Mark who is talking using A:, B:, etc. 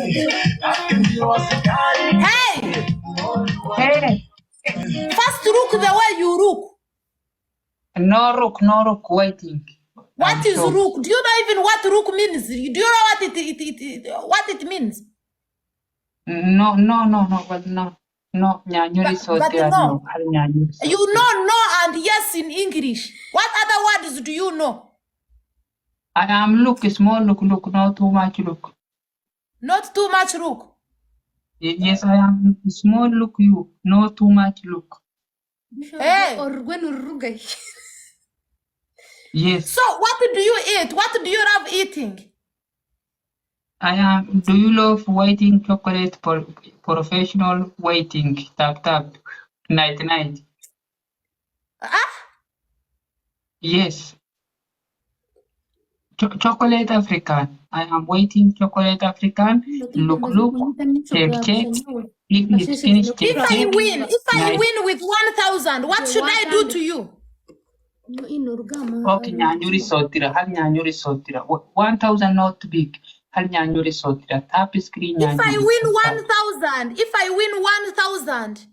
A: Hey!
B: Hey,
A: First look the way you look.
B: no rook, waiting.
A: What is rook? Do you know even what rook means? Do you know what it means?
B: No, but no, nyanyuri so
A: But
B: there,
A: no.
B: no, nyanyuri so
A: You know no and yes in English. What other words do you know?
B: I am look, small look, not too much look.
A: Not too much look.
B: Yes, I am small look you, not too much look.
A: Hey.
B: Yes,
A: So what do you eat? What do you love eating?
B: I am. Do you love waiting chocolate for professional waiting? Tap, night.
A: Ah?
B: Yes. Chocolate African. I am waiting chocolate African. Look, check. If it's finished, check.
A: If I
B: Nice.
A: win with 1,000, what should I do to you?
B: Okay, nyanyuri sotira. Hal nyanyuri sotira. 1,000 not big. Hal nyanyuri sotira. Tap screen
A: If I
B: nyanyuri.
A: win 1,000,